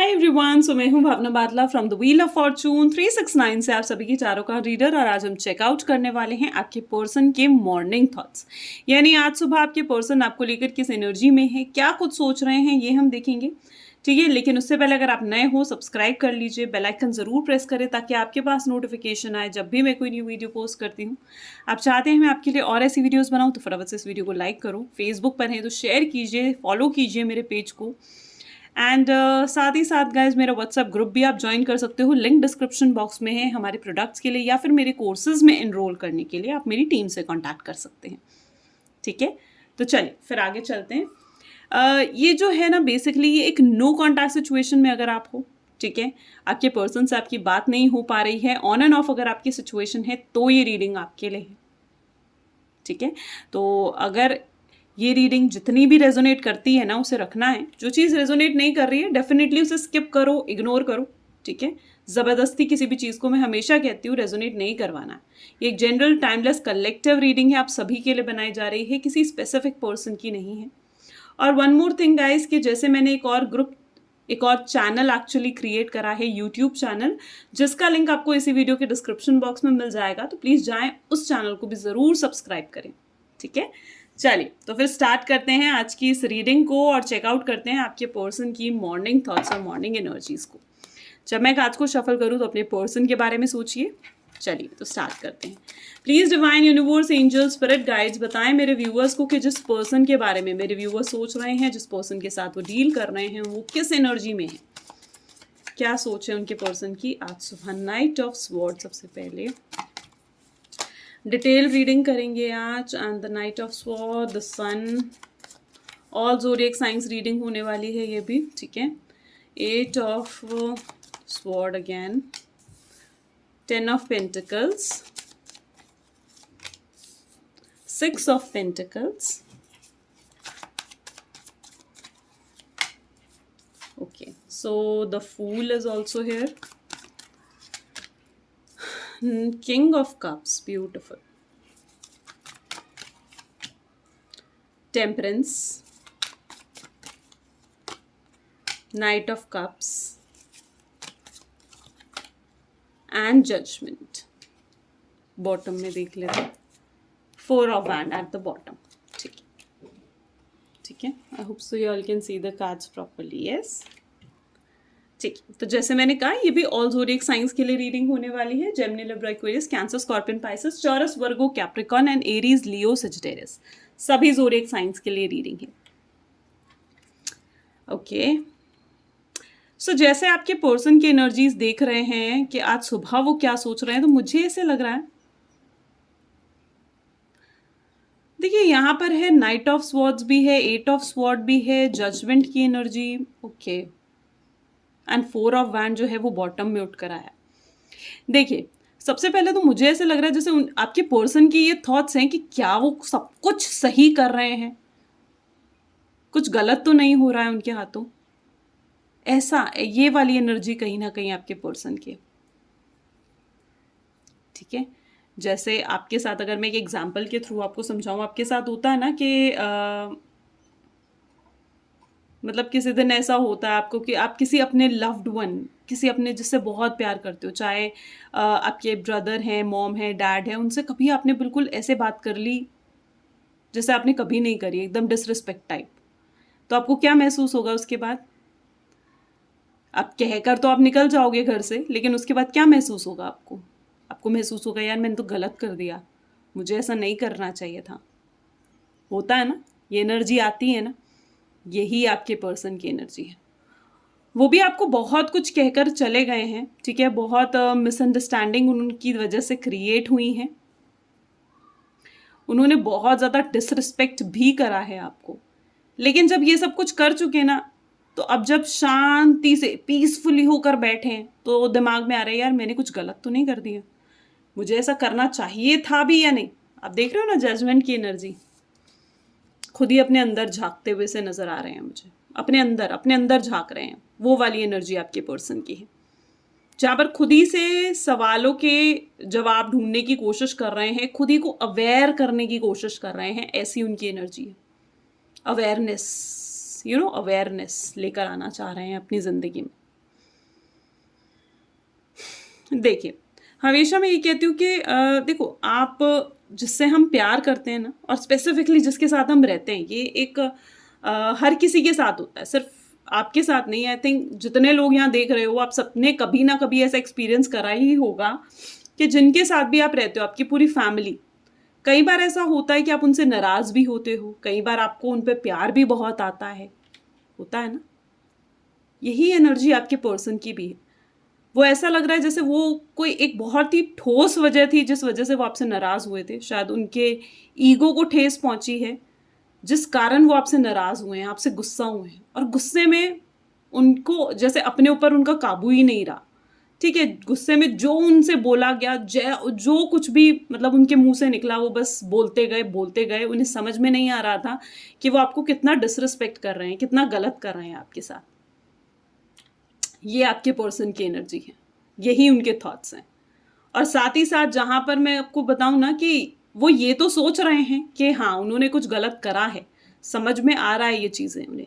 Hi everyone, सो मैं हूं भावना बादला from the wheel of Fortune 369 से आप सभी की चारों का रीडर। और आज हम चेकआउट करने वाले हैं आपके पर्सन के मॉर्निंग थॉट्स, यानी आज सुबह आपके पर्सन आपको लेकर किस एनर्जी में है, क्या कुछ सोच रहे हैं, ये हम देखेंगे। ठीक है, लेकिन उससे पहले अगर आप नए हो सब्सक्राइब कर लीजिए, बेल आइकन ज़रूर प्रेस करें ताकि आपके पास नोटिफिकेशन आए जब भी मैं कोई न्यू वीडियो पोस्ट करती हूँ। आप चाहते हैं मैं आपके लिए और ऐसी वीडियोज़ बनाऊँ तो फटाफट से इस वीडियो को लाइक करो, फेसबुक पर हैं तो शेयर कीजिए, फॉलो कीजिए मेरे पेज को। एंड साथ ही साथ गाइज मेरा व्हाट्सएप ग्रुप भी आप ज्वाइन कर सकते हो, लिंक डिस्क्रिप्शन बॉक्स में है। हमारे प्रोडक्ट्स के लिए या फिर मेरे कोर्सेज में एनरोल करने के लिए आप मेरी टीम से कांटेक्ट कर सकते हैं। ठीक है, तो चलिए फिर आगे चलते हैं। ये जो है ना, बेसिकली ये एक नो कॉन्टैक्ट सिचुएशन में अगर आप हो, ठीक है, आपके पर्सन से आपकी बात नहीं हो पा रही है, ऑन एंड ऑफ अगर आपकी सिचुएशन है तो ये रीडिंग आपके लिए है। ठीक है, तो अगर ये रीडिंग जितनी भी रेजोनेट करती है ना उसे रखना है, जो चीज़ रेजोनेट नहीं कर रही है डेफिनेटली उसे स्किप करो, इग्नोर करो। ठीक है, ज़बरदस्ती किसी भी चीज़ को मैं हमेशा कहती हूँ रेजोनेट नहीं करवाना है। ये एक जनरल टाइमलेस कलेक्टिव रीडिंग है, आप सभी के लिए बनाई जा रही है, किसी स्पेसिफिक पर्सन की नहीं है। और वन मोर थिंग गाइस, कि जैसे मैंने एक और चैनल एक्चुअली क्रिएट करा है, यूट्यूब चैनल, जिसका लिंक आपको इसी वीडियो के डिस्क्रिप्शन बॉक्स में मिल जाएगा, तो प्लीज़ जाएं उस चैनल को भी ज़रूर सब्सक्राइब करें। ठीक है, चलिए तो फिर स्टार्ट करते हैं आज की इस रीडिंग को और चेकआउट करते हैं आपके पर्सन की मॉर्निंग थॉट्स और मॉर्निंग एनर्जीज को। जब मैं कार्ड्स को शफल करूं तो अपने पर्सन के बारे में सोचिए। चलिए तो स्टार्ट करते हैं। Please divine universe, angel, spirit guides बताएं मेरे व्यूअर्स को कि जिस पर्सन के बारे में मेरे व्यूअर्स सोच रहे हैं, जिस पर्सन के साथ वो डील कर रहे हैं, वो किस एनर्जी में है, क्या सोच है उनके पर्सन की आज सुबह। नाइट ऑफ स्वॉर्ड सबसे पहले डिटेल रीडिंग करेंगे आज, and the knight of sword, the sun, all zodiac science reading होने वाली है ये भी। ठीक है, 8 of sword again, 10 of pentacles, 6 of pentacles, okay, so the fool is also here, king of cups, beautiful, temperance, knight of cups and judgment। Bottom में देख लेते हैं, 4 of wand at the bottom। ठीक है, ठीक है, I hope so you all can see the cards properly. Yes, ठीक है, तो जैसे मैंने कहा ये भी ऑल ज़ोडिएक साइंस के लिए रीडिंग होने वाली है। Gemini, Libra, Aquarius, cancer, scorpion, Pisces, taurus, Virgo, Capricorn and Aries, Leo, Sagittarius, सभी ज़ोडिएक साइंस के लिए रीडिंग है। ओके, सो जैसे आपके पर्सन की एनर्जीज देख रहे हैं कि आज सुबह वो क्या सोच रहे हैं, तो मुझे ऐसे लग रहा है, देखिए यहाँ पर है नाइट ऑफ स्वॉर्ड्स भी है, 8 ऑफ स्वॉर्ड भी है, जजमेंट की energy, okay, and 4 of wand जो है वो बॉटम में उठ कर आया। देखिए सबसे पहले तो मुझे ऐसे लग रहा है जैसे आपके पर्सन की ये थॉट्स हैं कि क्या वो सब कुछ सही कर रहे हैं, कुछ गलत तो नहीं हो रहा है उनके हाथों, ऐसा ये वाली एनर्जी कहीं ना कहीं आपके पर्सन की। ठीक है, जैसे आपके साथ अगर मैं एक एग्जाम्पल के थ्रू आपको समझाऊं, आपके साथ होता है ना कि मतलब किसी दिन ऐसा होता है आपको कि आप किसी अपने लव्ड वन, किसी अपने जिससे बहुत प्यार करते हो, चाहे आपके ब्रदर हैं, मॉम है, डैड है, उनसे कभी आपने बिल्कुल ऐसे बात कर ली जैसे आपने कभी नहीं करी, एकदम डिसरिस्पेक्ट टाइप, तो आपको क्या महसूस होगा उसके बाद? आप कहकर तो आप निकल जाओगे घर से, लेकिन उसके बाद क्या महसूस होगा आपको? आपको महसूस होगा यार मैंने तो गलत कर दिया, मुझे ऐसा नहीं करना चाहिए था। होता है ना, ये एनर्जी आती है ना, यही आपके पर्सन की एनर्जी है। वो भी आपको बहुत कुछ कहकर चले गए हैं, ठीक है, बहुत मिसअंडरस्टैंडिंग उनकी वजह से क्रिएट हुई हैं, उन्होंने बहुत ज़्यादा डिसरिस्पेक्ट भी करा है आपको, लेकिन जब ये सब कुछ कर चुके ना, तो अब जब शांति से पीसफुली होकर बैठे हैं तो दिमाग में आ रहा है यार मैंने कुछ गलत तो नहीं कर दिया, मुझे ऐसा करना चाहिए था भी या नहीं। आप देख रहे हो ना जजमेंट की एनर्जी, खुद ही अपने अंदर झांकते हुए से नजर आ रहे हैं मुझे, अपने अंदर झांक रहे हैं, वो वाली एनर्जी आपके पर्सन की है, जहाँ पर खुद ही से सवालों के जवाब ढूंढने की कोशिश कर रहे हैं, खुद ही को अवेयर करने की कोशिश कर रहे हैं, ऐसी उनकी एनर्जी है। अवेयरनेस, अवेयरनेस लेकर आना चाह रहे हैं अपनी ज़िंदगी में। देखिए, हमेशा मैं ये कहती हूँ कि देखो आप जिससे हम प्यार करते हैं ना और स्पेसिफिकली जिसके साथ हम रहते हैं, ये एक हर किसी के साथ होता है, सिर्फ आपके साथ नहीं। आई थिंक जितने लोग यहाँ देख रहे हो, आप सबने कभी ना कभी ऐसा एक्सपीरियंस करा ही होगा कि जिनके साथ भी आप रहते हो, आपकी पूरी फैमिली, कई बार ऐसा होता है कि आप उनसे नाराज़ भी होते हो, कई बार आपको उन पे प्यार भी बहुत आता है, होता है ना? यही एनर्जी आपके पर्सन की भी है। वो ऐसा लग रहा है जैसे वो कोई एक बहुत ही ठोस वजह थी जिस वजह से वो आपसे नाराज़ हुए थे। शायद उनके ईगो को ठेस पहुंची है, जिस कारण वो आपसे नाराज़ हुए हैं, आपसे गुस्सा हुए हैं, और गुस्से में उनको जैसे अपने ऊपर उनका काबू ही नहीं रहा। ठीक है, गुस्से में जो उनसे बोला गया, जो कुछ भी मतलब उनके मुंह से निकला, वो बस बोलते गए। उन्हें समझ में नहीं आ रहा था कि वो आपको कितना डिसरिस्पेक्ट कर रहे हैं, कितना गलत कर रहे हैं आपके साथ। ये आपके पर्सन की एनर्जी है, यही उनके थॉट्स हैं। और साथ ही साथ जहां पर मैं आपको बताऊं ना कि वो ये तो सोच रहे हैं कि हाँ उन्होंने कुछ गलत करा है, समझ में आ रहा है ये चीज़ें उन्हें,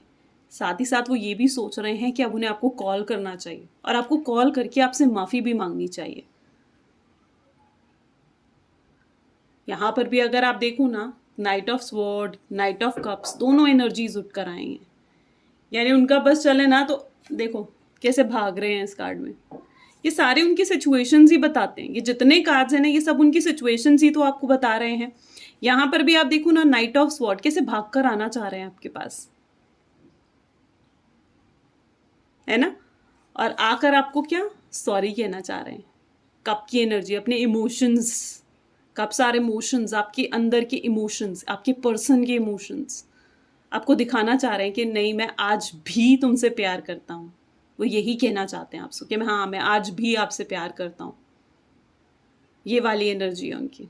साथ ही साथ वो ये भी सोच रहे हैं कि अब उन्हें आपको कॉल करना चाहिए और आपको कॉल करके आपसे माफ़ी भी मांगनी चाहिए। यहाँ पर भी अगर आप देखो ना, night of sword, night of cups, दोनों एनर्जीज उठ कर आई हैं। यानी उनका बस चले ना तो देखो कैसे भाग रहे हैं इस कार्ड में। ये सारे उनकी सिचुएशंस ही बताते हैं, ये जितने कार्ड्स हैं ना, ये सब उनकी सिचुएशंस ही तो आपको बता रहे हैं। यहाँ पर भी आप देखो ना, नाइट ऑफ स्वॉर्ड कैसे भाग कर आना चाह रहे हैं आपके पास, है ना? और आकर आपको क्या सॉरी कहना चाह रहे हैं। कप की एनर्जी, अपने इमोशंस, कप सारे इमोशंस, आपके अंदर के इमोशंस, आपके पर्सन के इमोशंस आपको दिखाना चाह रहे हैं कि नहीं, मैं आज भी तुमसे प्यार करता हूँ। वो यही कहना चाहते हैं आपसे कि हाँ, मैं आज भी आपसे प्यार करता हूँ। ये वाली एनर्जी है उनकी,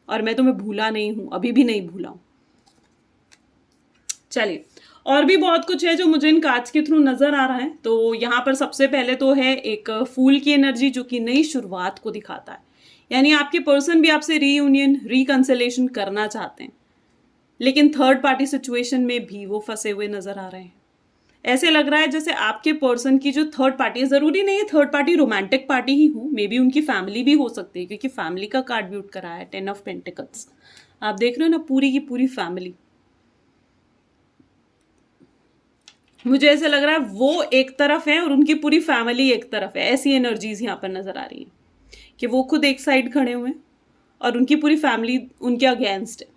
और मैं तुम्हें भूला नहीं हूँ, अभी भी नहीं भूला हूँ। चलिए, और भी बहुत कुछ है जो मुझे इन कार्ड्स के थ्रू नजर आ रहा है। तो यहाँ पर सबसे पहले तो है एक फूल की एनर्जी, जो कि नई शुरुआत को दिखाता है। यानी आपके पर्सन भी आपसे रीयूनियन, रिकंसिलेशन करना चाहते हैं, लेकिन थर्ड पार्टी सिचुएशन में भी वो फंसे हुए नजर आ रहे हैं। ऐसे लग रहा है जैसे आपके पर्सन की जो थर्ड पार्टी है, जरूरी नहीं है थर्ड पार्टी रोमांटिक पार्टी ही हो, मे बी उनकी फैमिली भी हो सकती है, क्योंकि फैमिली का कार्ड भी उठ कर आया है, 10 ऑफ पेंटिकल्स। आप देख रहे हो ना, पूरी की पूरी फैमिली। मुझे ऐसे लग रहा है वो एक तरफ है और उनकी पूरी फैमिली एक तरफ है। ऐसी एनर्जीज यहाँ पर नजर आ रही है कि वो खुद एक साइड खड़े हुए हैं और उनकी पूरी फैमिली उनके अगेंस्ट है।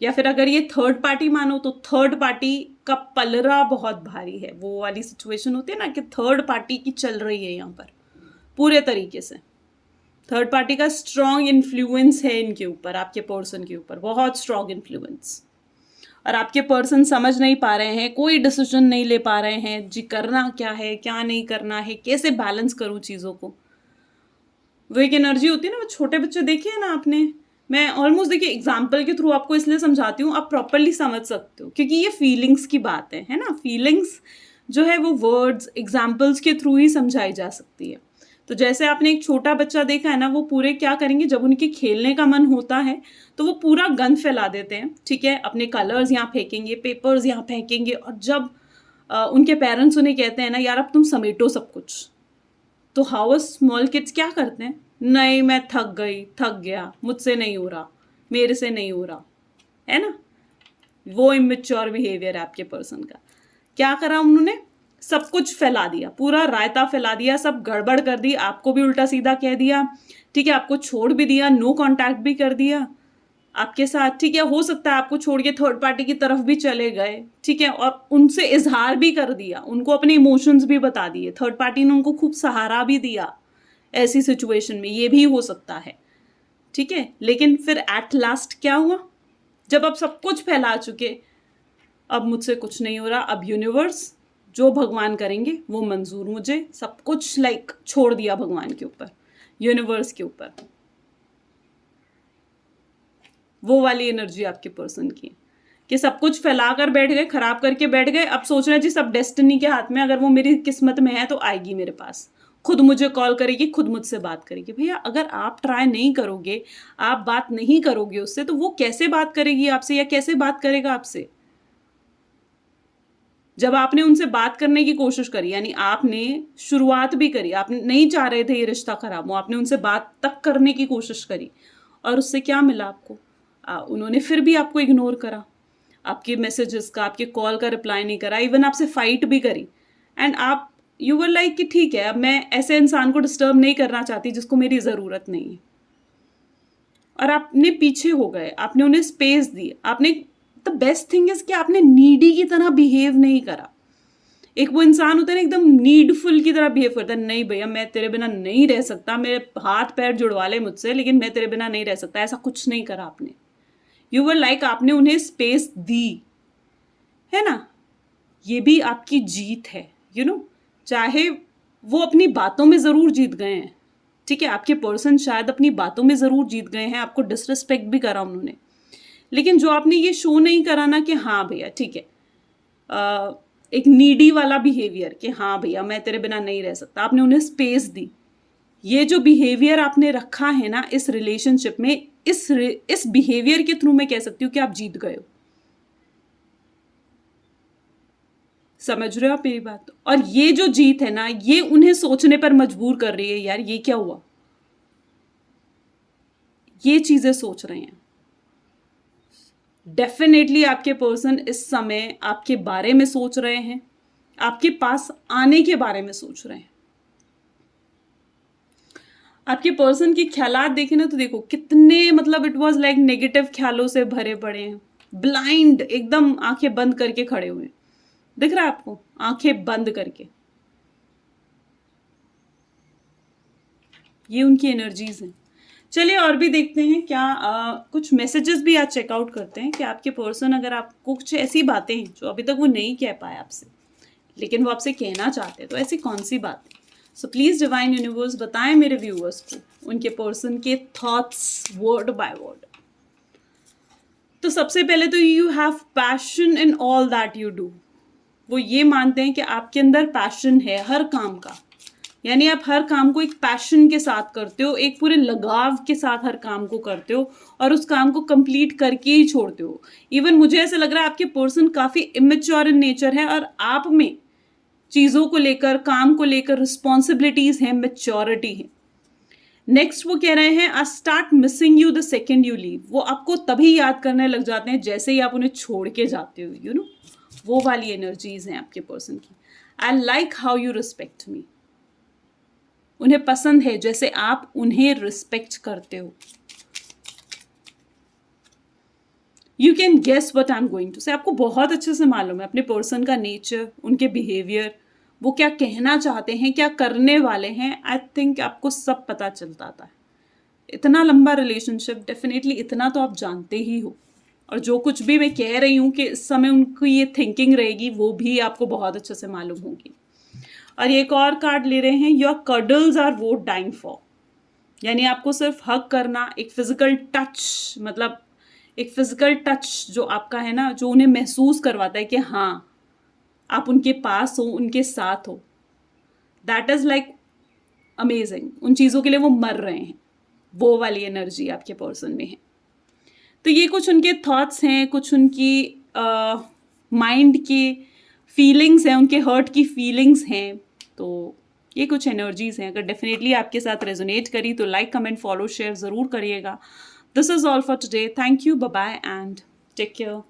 या फिर अगर ये थर्ड पार्टी मानो तो थर्ड पार्टी का पलड़ा बहुत भारी है। वो वाली सिचुएशन होती है ना कि थर्ड पार्टी की चल रही है यहाँ पर पूरे तरीके से। थर्ड पार्टी का स्ट्रॉन्ग इन्फ्लुएंस है इनके ऊपर, आपके पर्सन के ऊपर बहुत स्ट्रॉन्ग इन्फ्लुएंस। और आपके पर्सन समझ नहीं पा रहे हैं, कोई डिसीजन नहीं ले पा रहे हैं जी, करना क्या है, क्या नहीं करना है, कैसे बैलेंस करूं चीज़ों को। वो एक एनर्जी होती है ना, वो छोटे बच्चे देखे हैं ना आपने। मैं ऑलमोस्ट देखिए एग्जाम्पल के थ्रू आपको इसलिए समझाती हूँ, आप प्रॉपरली समझ सकते हो, क्योंकि ये फीलिंग्स की बात है ना। फीलिंग्स जो है वो वर्ड्स, एग्जाम्पल्स के थ्रू ही समझाई जा सकती है। तो जैसे आपने एक छोटा बच्चा देखा है ना, वो पूरे क्या करेंगे, जब उनके खेलने का मन होता है तो वो पूरा गन फैला देते हैं, ठीक है, अपने कलर्स यहाँ फेंकेंगे, पेपर्स यहाँ फेंकेंगे, और जब उनके पेरेंट्स उन्हें कहते हैं ना, यार अब तुम समेटो सब कुछ, तो हाउ स्मॉल किड्स क्या करते हैं, नहीं मैं थक गई, थक गया, मुझसे नहीं हो रहा, मेरे से नहीं हो रहा, है ना। वो इमेच्योर बिहेवियर है आपके पर्सन का। क्या करा उन्होंने, सब कुछ फैला दिया, पूरा रायता फैला दिया, सब गड़बड़ कर दी, आपको भी उल्टा सीधा कह दिया, ठीक है, आपको छोड़ भी दिया, नो कांटेक्ट भी कर दिया आपके साथ, ठीक है। हो सकता है आपको छोड़ के थर्ड पार्टी की तरफ भी चले गए, ठीक है, और उनसे इजहार भी कर दिया, उनको अपने इमोशंस भी बता दिए, थर्ड पार्टी ने उनको खूब सहारा भी दिया। ऐसी सिचुएशन में ये भी हो सकता है, ठीक है। लेकिन फिर एट लास्ट क्या हुआ, जब आप सब कुछ फैला चुके, अब मुझसे कुछ नहीं हो रहा, अब यूनिवर्स जो भगवान करेंगे वो मंजूर, मुझे सब कुछ लाइक छोड़ दिया भगवान के ऊपर, यूनिवर्स के ऊपर। वो वाली एनर्जी आपके पर्सन की, कि सब कुछ फैला कर बैठ गए, खराब करके बैठ गए, अब सोच रहे हैं जी सब डेस्टिनी के हाथ में, अगर वो मेरी किस्मत में है तो आएगी मेरे पास, खुद मुझे कॉल करेगी, खुद मुझसे बात करेगी। भैया अगर आप ट्राई नहीं करोगे, आप बात नहीं करोगे उससे, तो वो कैसे बात करेगी आपसे, या कैसे बात करेगा आपसे। जब आपने उनसे बात करने की कोशिश करी, यानी आपने शुरुआत भी करी, आप नहीं चाह रहे थे ये रिश्ता खराब हो, आपने उनसे बात तक करने की कोशिश करी और उससे क्या मिला आपको? उन्होंने फिर भी आपको इग्नोर करा, आपके मैसेजेस का, आपके कॉल का रिप्लाई नहीं करा, इवन आपसे फाइट भी करी एंड आप यू वर लाइक कि ठीक है, अब मैं ऐसे इंसान को डिस्टर्ब नहीं करना चाहती जिसको मेरी ज़रूरत नहीं है। और आपने पीछे हो गए, आपने उन्हें स्पेस दी, आपने द बेस्ट थिंग इज कि आपने नीडी की तरह बिहेव नहीं करा। एक वो इंसान होता है ना एकदम नीडफुल की तरह बिहेव करता है, नहीं भैया मैं तेरे बिना नहीं रह सकता, मेरे हाथ पैर जुड़वा ले मुझसे लेकिन मैं तेरे बिना नहीं रह सकता, ऐसा कुछ नहीं करा आपने। यू वर लाइक आपने उन्हें स्पेस दी, है ना? ये भी आपकी जीत है, यू नो। चाहे वो अपनी बातों में ज़रूर जीत गए हैं, ठीक है, आपके पर्सन शायद अपनी बातों में ज़रूर जीत गए हैं, आपको डिसरिस्पेक्ट भी करा उन्होंने, लेकिन जो आपने ये शो नहीं करा ना कि हाँ भैया ठीक है, एक नीडी वाला बिहेवियर कि हाँ भैया मैं तेरे बिना नहीं रह सकता, आपने उन्हें स्पेस दी। ये जो बिहेवियर आपने रखा है ना इस रिलेशनशिप में, इस बिहेवियर के थ्रू मैं कह सकती हूँ कि आप जीत गए हो। समझ रहे हो आप मेरी बात? और ये जो जीत है ना, ये उन्हें सोचने पर मजबूर कर रही है, यार ये क्या हुआ, ये चीजें सोच रहे हैं। डेफिनेटली आपके पर्सन इस समय आपके बारे में सोच रहे हैं, आपके पास आने के बारे में सोच रहे हैं। आपके पर्सन की ख्यालात देखें ना तो देखो कितने, मतलब इट वाज लाइक नेगेटिव ख्यालों से भरे पड़े हैं, ब्लाइंड, एकदम आंखें बंद करके खड़े हुए हैं। दिख रहा है आपको? आंखें बंद करके, ये उनकी एनर्जीज हैं। चलिए और भी देखते हैं क्या कुछ मैसेजेस भी आज चेकआउट करते हैं कि आपके पर्सन अगर आपको कुछ ऐसी बातें हैं जो अभी तक वो नहीं कह पाए आपसे लेकिन वो आपसे कहना चाहते हैं, तो ऐसी कौन सी बातें। सो प्लीज डिवाइन यूनिवर्स बताएं मेरे व्यूअर्स को उनके पर्सन के थॉट्स वर्ड बाय वर्ड। तो सबसे पहले तो you have passion in all that you do. वो ये मानते हैं कि आपके अंदर पैशन है हर काम का, यानी आप हर काम को एक पैशन के साथ करते हो, एक पूरे लगाव के साथ हर काम को करते हो और उस काम को कंप्लीट करके ही छोड़ते हो। इवन मुझे ऐसा लग रहा है आपके पर्सन काफ़ी इमेच्योर इन नेचर है और आप में चीज़ों को लेकर, काम को लेकर रिस्पॉन्सिबिलिटीज़ हैं, मेच्योरिटी है। नेक्स्ट वो कह रहे हैं I start missing you the second you leave. वो आपको तभी याद करने लग जाते हैं जैसे ही आप उन्हें छोड़ के जाते हो, यू नो, वो वाली एनर्जीज हैं आपके पर्सन की। I like how you respect me. उन्हें पसंद है जैसे आप उन्हें रिस्पेक्ट करते हो। You can guess what I am going to say. आपको बहुत अच्छे से मालूम है अपने पर्सन का नेचर, उनके बिहेवियर, वो क्या कहना चाहते हैं, क्या करने वाले हैं। आई थिंक आपको सब पता चलता है। इतना लंबा रिलेशनशिप, डेफिनेटली इतना तो आप जानते ही हो। और जो कुछ भी मैं कह रही हूँ कि इस समय उनकी ये थिंकिंग रहेगी वो भी आपको बहुत अच्छे से मालूम होगी। और एक और कार्ड ले रहे हैं, your cuddles are what dying for. यानी आपको सिर्फ हक करना, एक फिजिकल टच, मतलब एक फिजिकल टच जो आपका है ना, जो उन्हें महसूस करवाता है कि हाँ आप उनके पास हो, उनके साथ हो, दैट इज लाइक अमेजिंग। उन चीज़ों के लिए वो मर रहे हैं, वो वाली एनर्जी आपके पर्सन में है। तो ये कुछ उनके थॉट्स हैं, कुछ उनकी माइंड की फीलिंग्स हैं, उनके हर्ट की फीलिंग्स हैं। तो ये कुछ एनर्जीज हैं। अगर डेफिनेटली आपके साथ रेजोनेट करी तो लाइक, कमेंट, फॉलो, शेयर ज़रूर करिएगा। This is all for today. Thank you, bye bye and take care.